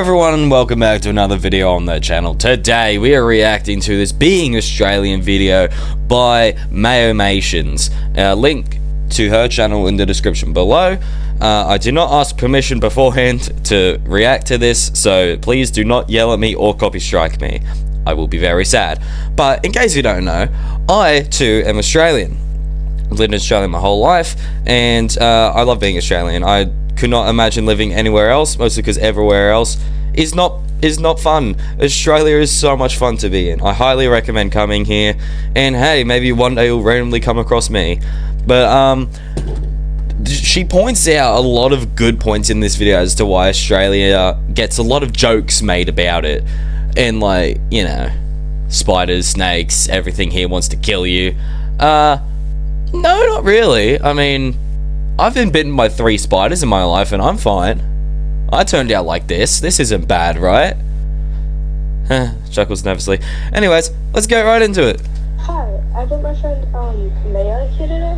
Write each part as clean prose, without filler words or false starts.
everyone, and welcome back to another video on the channel. Today we are reacting to this Being Australian video by Mayomations. Link to her channel in the description below. I did not ask permission beforehand to react to this, so please do not yell at me or copy strike me. I will be very sad. But in case you don't know, I too am Australian. I've lived in Australia my whole life, and I love being Australian. I could not imagine living anywhere else, mostly because everywhere else is not fun. Australia is so much fun to be in. I highly recommend coming here, and hey, maybe one day you'll randomly come across me. But she points out a lot of good points in this video as to why Australia gets a lot of jokes made about it, and like, you know, spiders, snakes, everything here wants to kill you. No, not really. I mean, I've been bitten by 3 spiders in my life and I'm fine. I turned out like this. This isn't bad, right? Chuckles nervously. Anyways, let's get right into it. Hi, I met my friend Maya here today.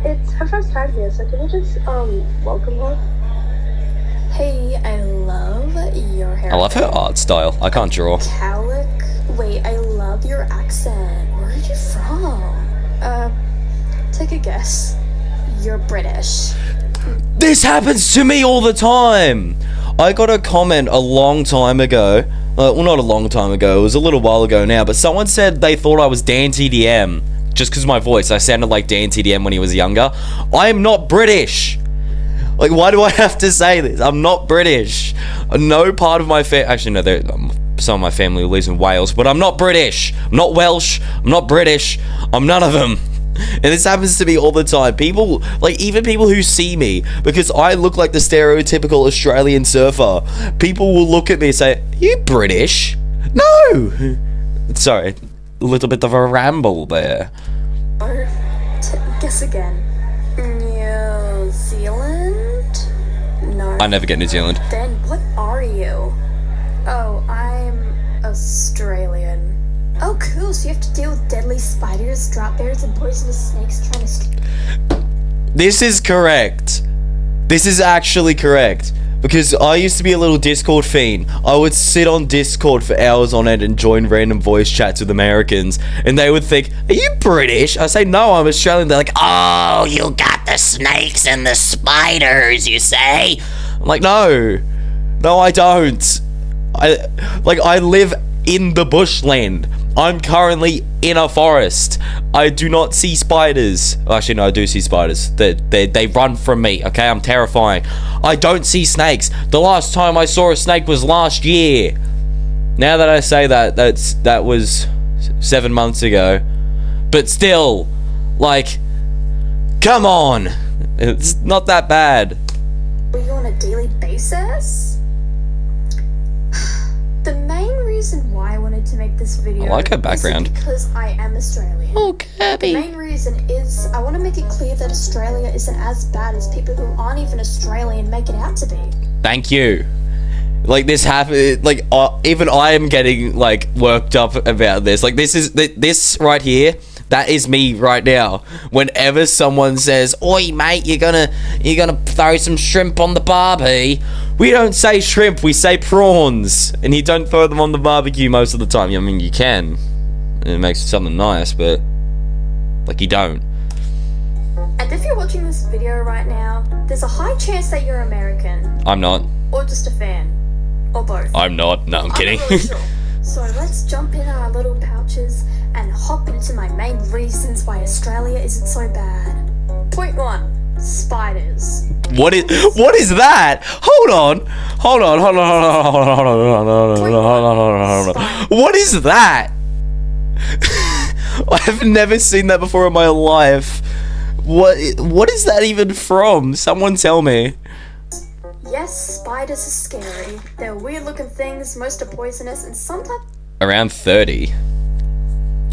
It's her first time here, so can you just welcome her? Hey, I love your hair. I love her art style. I can't draw. Calic. Wait, I love your accent. Where are you from? Take a guess. You're British. This happens to me all the time. I got a comment a long time ago. Well, not a long time ago. It was a little while ago now. But someone said they thought I was Dan TDM. Just because of my voice. I sounded like Dan TDM when he was younger. I am not British. Like, why do I have to say this? I'm not British. No part of my family... Actually, no, some of my family lives in Wales. But I'm not British. I'm not Welsh. I'm not British. I'm none of them. And this happens to me all the time. People, like, even people who see me, because I look like the stereotypical Australian surfer, people will look at me and say, "Are you British?" No! Sorry, a little bit of a ramble there. Or, guess again. New Zealand? No. I never get New Zealand. Then what are you? Oh, I'm Australian. Oh, cool. So you have to deal with deadly spiders, drop bears, and poisonous snakes trying to... This is correct. This is actually correct. Because I used to be a little Discord fiend. I would sit on Discord for hours on end and join random voice chats with Americans. And they would think, "Are you British?" I say, "No, I'm Australian." They're like, "Oh, you got the snakes and the spiders, you say?" I'm like, no. No, I don't. I live in the bushland. I'm currently in a forest. I do not see spiders. Actually, no, I do see spiders. They run from me, okay? I'm terrifying. I don't see snakes. The last time I saw a snake was last year. Now that I say that, that was 7 months ago. But still, like, come on. It's not that bad. Are you on a daily basis? The main reason why I wanted to make this video, I like her background, is because I am Australian. Oh, Kirby. The main reason is I want to make it clear that Australia isn't as bad as people who aren't even Australian make it out to be. Thank you. Like, this happened, like, even I am getting, like, worked up about this. Like, this right here, that is me right now. Whenever someone says, "Oi, mate, you're gonna throw some shrimp on the barbie," we don't say shrimp, we say prawns. And you don't throw them on the barbecue most of the time. I mean, you can. It makes something nice, but, like, you don't. And if you're watching this video right now, there's a high chance that you're American. I'm not. Or just a fan. Or both. I'm not. No, I'm kidding. not really sure. So let's jump in our little pouches and hop into my main reasons why Australia isn't so bad. Point 1. Spiders. What is that? Hold on. What is that? I've never seen that before in my life. What is that even from? Someone tell me. Yes, spiders are scary. They're weird looking things, most are poisonous, and sometimes... Around 30.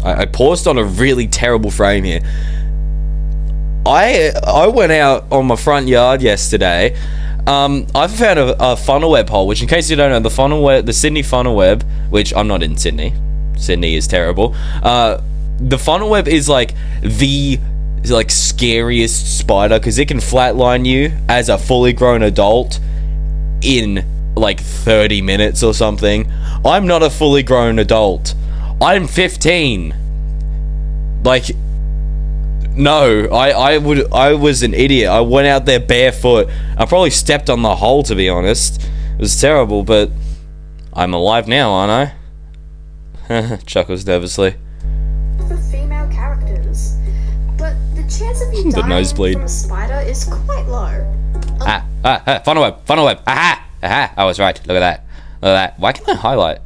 I paused on a really terrible frame here. I went out on my front yard yesterday. I found a funnel web hole, which, in case you don't know, the Sydney funnel web, which I'm not in Sydney. Sydney is terrible. The funnel web is like the scariest spider because it can flatline you as a fully grown adult in like 30 minutes or something. I'm not a fully grown adult. I'm 15. Like, no, I was an idiot. I went out there barefoot. I probably stepped on the hole, to be honest. It was terrible, but I'm alive now, aren't I? Chuckles nervously. For female characters, but the chance of you dying nosebleed. from a spider is quite low. Funnel web. Aha! I was right. Look at that. Why can't I highlight?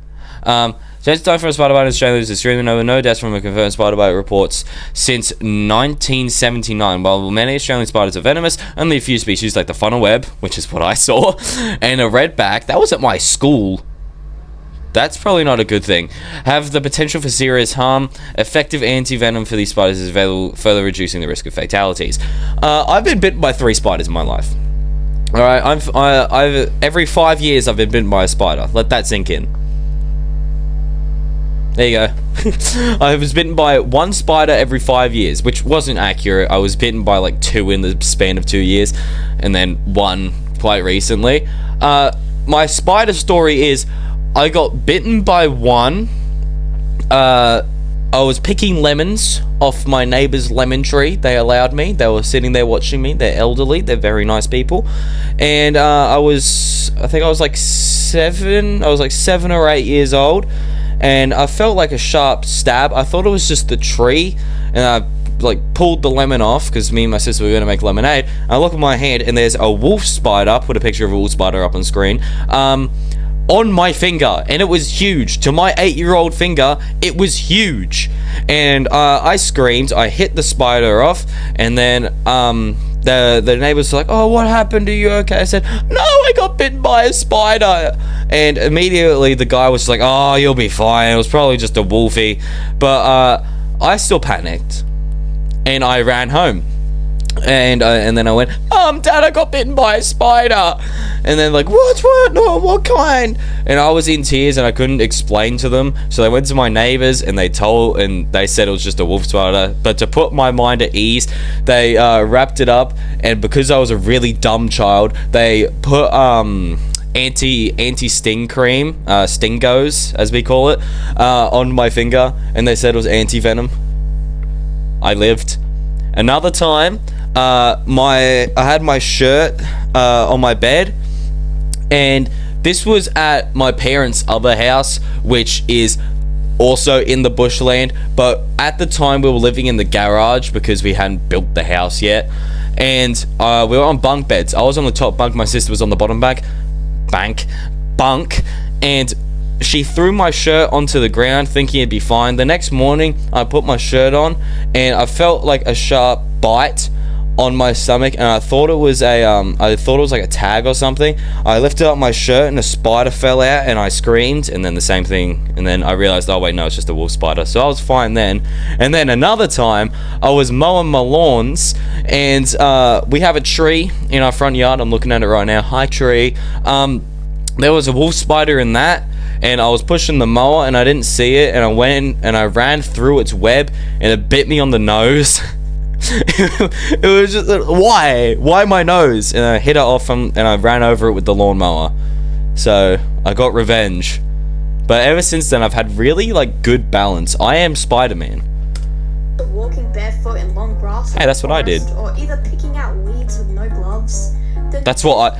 Chance to die from a spider bite in Australia is extremely low, no deaths from a confirmed spider bite reports since 1979. While many Australian spiders are venomous, only a few species like the funnel web, which is what I saw, and a redback, that was at my school. That's probably not a good thing. Have the potential for serious harm. Effective anti-venom for these spiders is available, further reducing the risk of fatalities. I've been bitten by 3 spiders in my life. Alright, I've every 5 years I've been bitten by a spider. Let that sink in. There you go. I was bitten by 1 spider every 5 years, which wasn't accurate. I was bitten by like 2 in the span of 2 years, and then 1 quite recently. My spider story is, I got bitten by 1. I was picking lemons off my neighbor's lemon tree. They allowed me. They were sitting there watching me. They're elderly. They're very nice people. And I think I was like 7. I was like 7 or 8 years old. And I felt like a sharp stab. I thought it was just the tree. And I like pulled the lemon off because me and my sister were going to make lemonade. I look at my hand and there's a wolf spider. Put a picture of a wolf spider up on screen. On my finger, and it was huge. To my 8-year-old finger, it was huge. And I screamed. I hit the spider off, and then the neighbors were like, "Oh, what happened? Are you okay?" I said, "No, I got bitten by a spider." And immediately the guy was like, "Oh, you'll be fine. It was probably just a wolfie." But I still panicked, and I ran home. And then I went, Dad, I got bitten by a spider. And then like, what? No, what kind? And I was in tears and I couldn't explain to them. So they went to my neighbors and they said it was just a wolf spider. But to put my mind at ease, they wrapped it up. And because I was a really dumb child, they put anti-sting cream, Stingos as we call it, on my finger. And they said it was anti-venom. I lived. Another time, I had my shirt on my bed, and this was at my parents' other house, which is also in the bushland, but at the time we were living in the garage because we hadn't built the house yet, and we were on bunk beds. I was on the top bunk, my sister was on the bottom bunk, and she threw my shirt onto the ground thinking it'd be fine. The next morning I put my shirt on and I felt like a sharp bite on my stomach, and I thought it was like a tag or something. I lifted up my shirt and a spider fell out and I screamed, and then the same thing, and then I realized, oh wait, no, it's just a wolf spider. So I was fine then. And then another time I was mowing my lawns, and we have a tree in our front yard. I'm looking at it right now. Hi, tree. There was a wolf spider in that, and I was pushing the mower and I didn't see it, and I went and I ran through its web and it bit me on the nose. It was just, why my nose? And I hit it off and I ran over it with the lawnmower. So I got revenge. But ever since then I've had really like good balance. I am Spider-Man. Walking barefoot in long grass. Hey, that's what I did. Or either picking out weeds with no gloves. That's what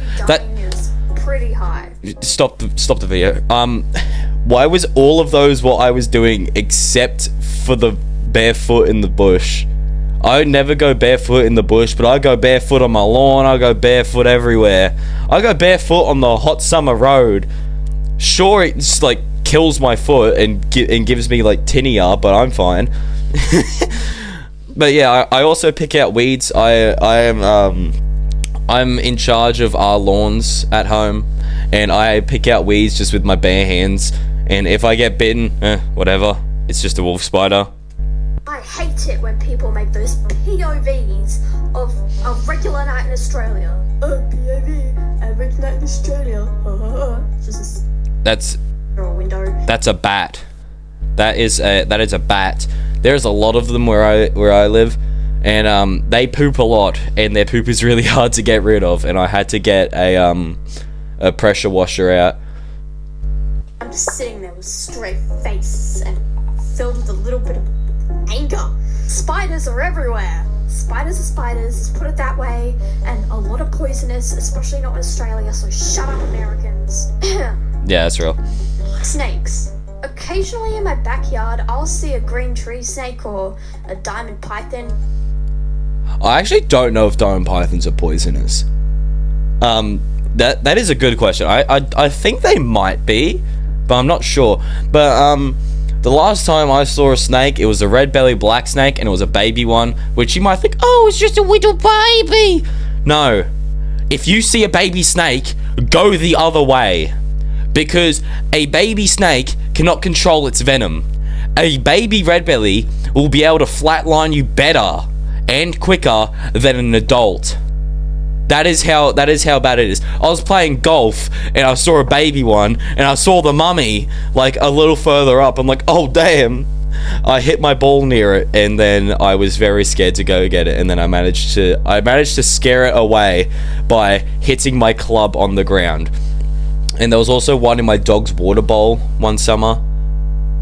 is pretty high. Stop the video. Why was all of those what I was doing except for the barefoot in the bush? I never go barefoot in the bush, but I go barefoot on my lawn. I go barefoot everywhere. I go barefoot on the hot summer road. Sure, it just like kills my foot and gives me like tinea, but I'm fine. But yeah, I also pick out weeds. I'm in charge of our lawns at home, and I pick out weeds just with my bare hands. And if I get bitten, whatever. It's just a wolf spider. I hate it when people make those POVs of a regular night in Australia. Oh, POV, a regular night in Australia. Just a window. That's a bat. That is a bat. There's a lot of them where I live, and they poop a lot, and their poop is really hard to get rid of. And I had to get a pressure washer out. I'm just sitting there with a straight face and filled with a little bit of anger. Spiders are everywhere. Spiders are spiders, let's put it that way, and a lot of poisonous, especially not in Australia, so shut up, Americans. Yeah, that's real. Snakes. Occasionally in my backyard, I'll see a green tree snake or a diamond python. I actually don't know if diamond pythons are poisonous. That is a good question. I think they might be, but I'm not sure. But the last time I saw a snake, it was a red belly black snake, and it was a baby one, which you might think, oh, it's just a little baby. No. If you see a baby snake, go the other way. Because a baby snake cannot control its venom. A baby red belly will be able to flatline you better and quicker than an adult. That is how bad it is. I was playing golf and I saw a baby one and I saw the mummy like a little further up. I'm like, oh damn. I hit my ball near it and then I was very scared to go get it, and then I managed to scare it away by hitting my club on the ground. And there was also one in my dog's water bowl one summer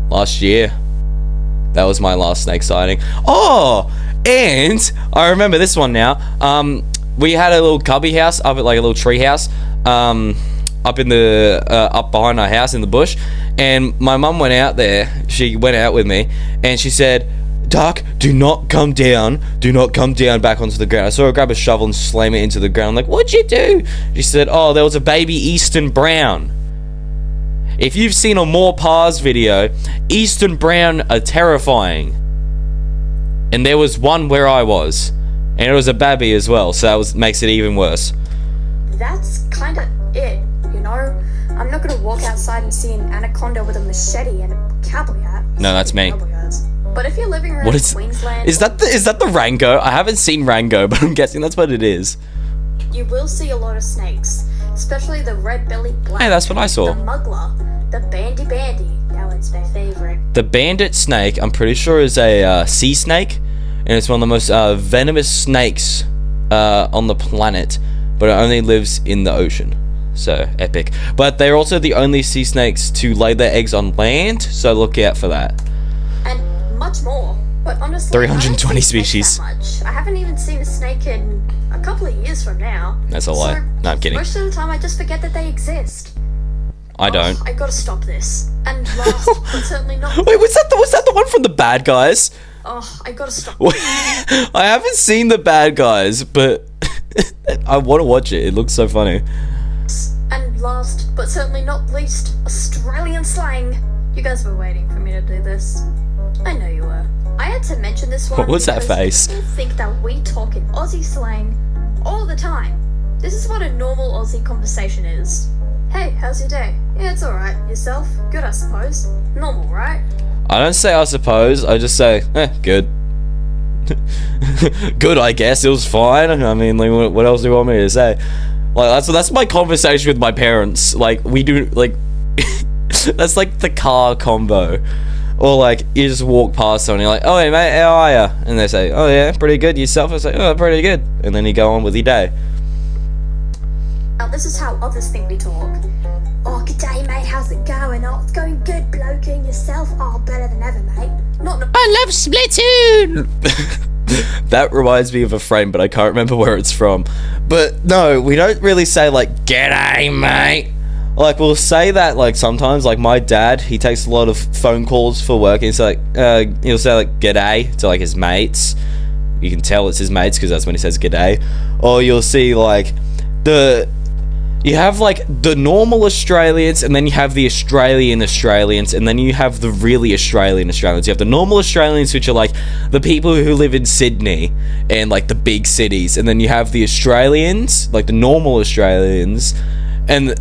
last year. That was my last snake sighting. Oh, and I remember this one now. We had a little cubby house up at like a little tree house, up in the up behind our house in the bush, and my mum went out there. She went out with me, and she said, "Dark, do not come down back onto the ground." I saw her grab a shovel and slam it into the ground. I'm like, "What'd you do?" She said, "Oh, there was a baby Eastern Brown." If you've seen a More Pars video, Eastern Brown are terrifying, and there was one where I was. And it was a babby as well, so that makes it even worse. That's kind of it, you know? I'm not gonna walk outside and see an anaconda with a machete and a cowboy hat. No, that's me. But if you're living around Queensland... Is that the Rango? I haven't seen Rango, but I'm guessing that's what it is. You will see a lot of snakes, especially the red-bellied black. Hey, that's what I saw. The muggler, the bandy. That one's my favorite. The bandit snake, I'm pretty sure, is a sea snake. And it's one of the most venomous snakes on the planet, but it only lives in the ocean. So, epic. But they're also the only sea snakes to lay their eggs on land, so look out for that. And much more. But honestly, 320 species. That much. I haven't even seen a snake in a couple of years from now. That's a lie. No, I'm kidding. Most of the time, I just forget that they exist. I don't. I gotta stop this. And last, but certainly not... Wait, was that the one from The Bad Guys? Oh, I gotta stop. I haven't seen The Bad Guys, but I want to watch it. It looks so funny. And last, but certainly not least, Australian slang. You guys were waiting for me to do this. I know you were. I had to mention this one. What was that face? People think that we talk in Aussie slang all the time. This is what a normal Aussie conversation is. Hey, how's your day? Yeah, it's alright. Yourself? Good, I suppose. Normal, right? I don't say I suppose, I just say, good. Good, I guess, it was fine. I mean, like, what else do you want me to say? Like, that's my conversation with my parents. Like, we do, like, that's like the car combo. Or, like, you just walk past someone and you're like, oh, hey, mate, how are ya? And they say, oh, yeah, pretty good. Yourself? I say, oh, pretty good. And then you go on with your day. Now, this is how others think we talk. Oh, g'day, mate, how's it going? Oh, it's going good, bloke, and yourself? Oh, better than ever, mate. I love Splatoon! That reminds me of a frame, but I can't remember where it's from. But, no, we don't really say, like, g'day, mate. Like, we'll say that, like, sometimes, like, my dad, he takes a lot of phone calls for work, and he's like, he'll say, like, g'day to, like, his mates. You can tell it's his mates, because that's when he says g'day. Or you'll see, like, you have, like, the normal Australians, and then you have the Australians, and then you have the really Australians. You have the normal Australians, which are, like, the people who live in Sydney and, like, the big cities. And then you have the Australians, like, the normal Australians, and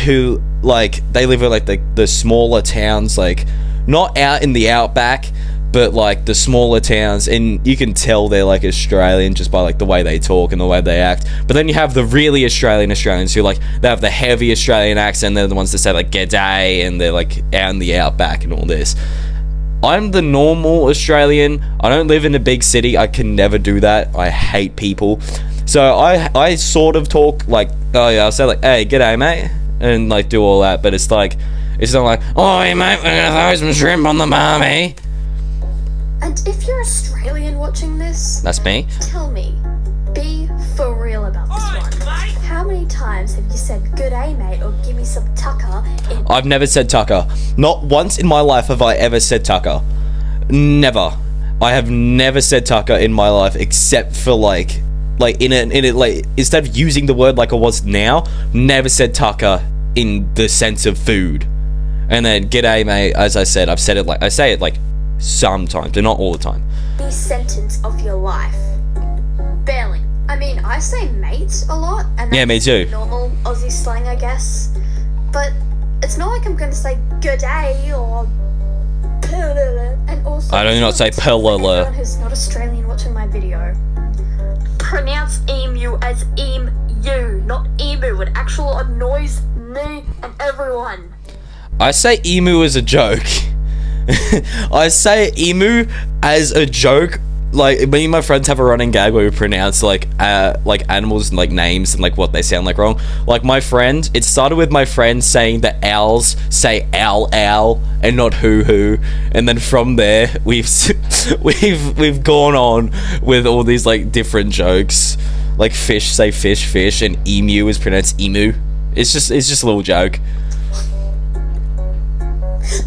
who, like, they live in, like, the smaller towns, like, not out in the outback, but, like, the smaller towns, and you can tell they're, like, Australian just by, like, the way they talk and the way they act. But then you have the really Australians who, like, they have the heavy Australian accent. They're the ones that say, like, g'day, and they're, like, out in the outback and all this. I'm the normal Australian. I don't live in a big city. I can never do that. I hate people. So I sort of talk, like, oh, yeah, I'll say, like, hey, g'day, mate. and like do all that, but it's like, it's not like, oh, hey mate, we're gonna throw some shrimp on the barbie. And if you're Australian watching this, That's me. tell me, be for real about this one. How many times have you said good day mate or give me some tucker in I've never said tucker. Not once in my life have I ever said tucker. Never. I have never said tucker in my life, except for like in it like, instead of using the word like I was now, never said tucker in the sense of food. And then g'day mate, as I said, I say it like sometimes, but not all the time. any sentence of your life? Barely. I mean, I say mate a lot, and that's Yeah, me too. normal Aussie slang, I guess. But it's not like I'm going to say good day or and also I do not say for anyone who's not Australian watching my video. Pronounce emu as emu, not emu. It actually annoys me and everyone. I say emu as a joke. I say emu as a joke. Like, me and my friends have a running gag where we pronounce like animals and like names and like what they sound like wrong. Like my friend, it started with my friend saying that owls say owl owl and not hoo, and then from there we've gone on with all these like different jokes. Like fish say fish, and emu is pronounced emu. It's just a little joke.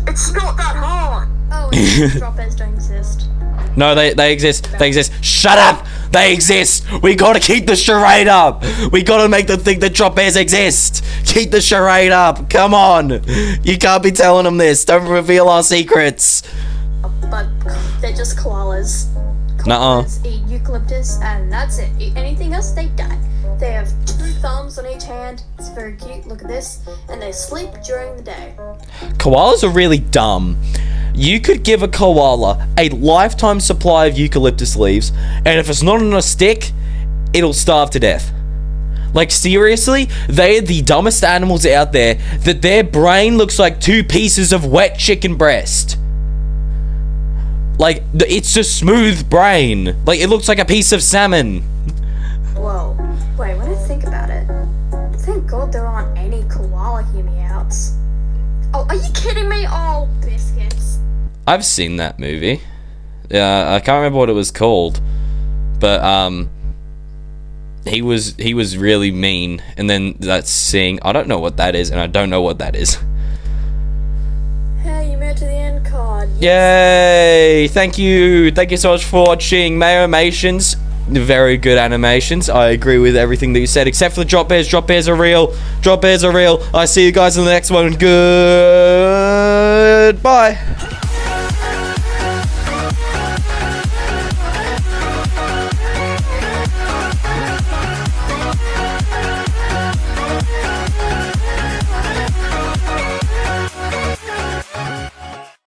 It's not that hard. Oh, and drop airs don't exist. No, they exist. They exist. Shut up! They exist! We gotta keep the charade up! We gotta make them think that drop airs exist! Keep the charade up! Come on! You can't be telling them this! Don't reveal our secrets! But they're just koalas. Nuh-uh. Koalas eat eucalyptus and that's it. Eat anything else, they die. They have 2 thumbs on each hand. It's very cute. Look at this. And they sleep during the day. Koalas are really dumb. You could give a koala a lifetime supply of eucalyptus leaves, and if it's not on a stick, it'll starve to death. Like, seriously? They are the dumbest animals out there, that their brain looks like 2 pieces of wet chicken breast. Like, it's a smooth brain. Like, it looks like a piece of salmon. Whoa. Wait, when I think about it, thank God there aren't any koala hear-me-outs. Oh, are you kidding me? Oh, biscuits. I've seen that movie. Yeah, I can't remember what it was called, but he was really mean, and then that sing, I don't know what that is, and I don't know what that is. Hey, you made it to the end card. Yay! Thank you so much for watching Mayomations. Very good animations. I agree with everything that you said, except for the drop bears. Drop bears are real. Drop bears are real. I see you guys in the next one. Goodbye.